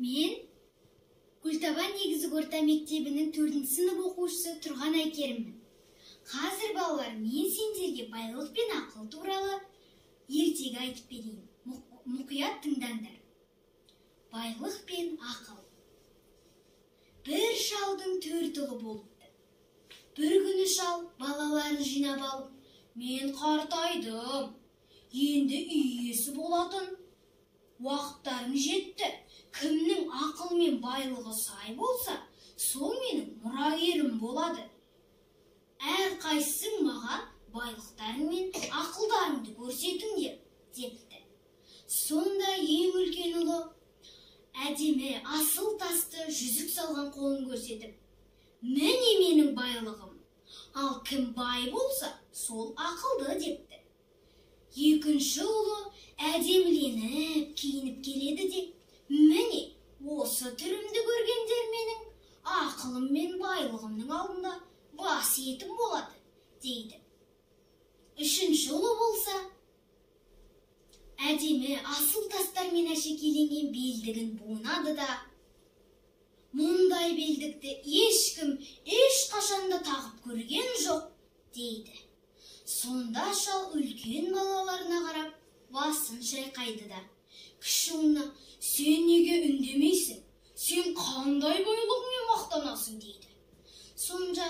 Мен Культабан негізгі орта мектебінің 4-ші сынып оқушысы Тұрған Айкеріммін. Қазір балалар, мен сендерге байлық пен ақыл туралы ертегі айтып берейін. Мұқият тыңдаңдар. Байлық пен ақыл. Бір шалдың 4 ұлы болыпты. Бір күні шал балаларын жинап алып, мен қартайдым, енді үй иесі болатын уақыттарым жетті. Кімнің ақыл мен байлығы сай болса, сол менің мұрагерім болады. Әр қайсың маған байлықтарың мен ақылдарыңды көрсетіңдер, депті. Сонда ең үлкен ұлы әдемі асыл тасты жүзік салған қолын көрсетіп, міне менің байлығым, ал кім бай болса, сол ақылды, депті. Екінші ұлы әдеміленіп, киініп келеді де, міне осы түрімді көргендер менің ақылым мен байлығымның алдында бас етім болады, дейді. Үшінші ұлы болса, әдемі асыл тастармен әшекейленген белдігін буынады да, мұндай белдікті ешкім ешқашанда тағып көрген жоқ, дейді. Сонда шал үлкен балаларына қарап, басын шайқайды да, кіші ұлына, сен неге үндемейсің? Сен қандай байлығыңмен мақтанасың, дейді. Сонда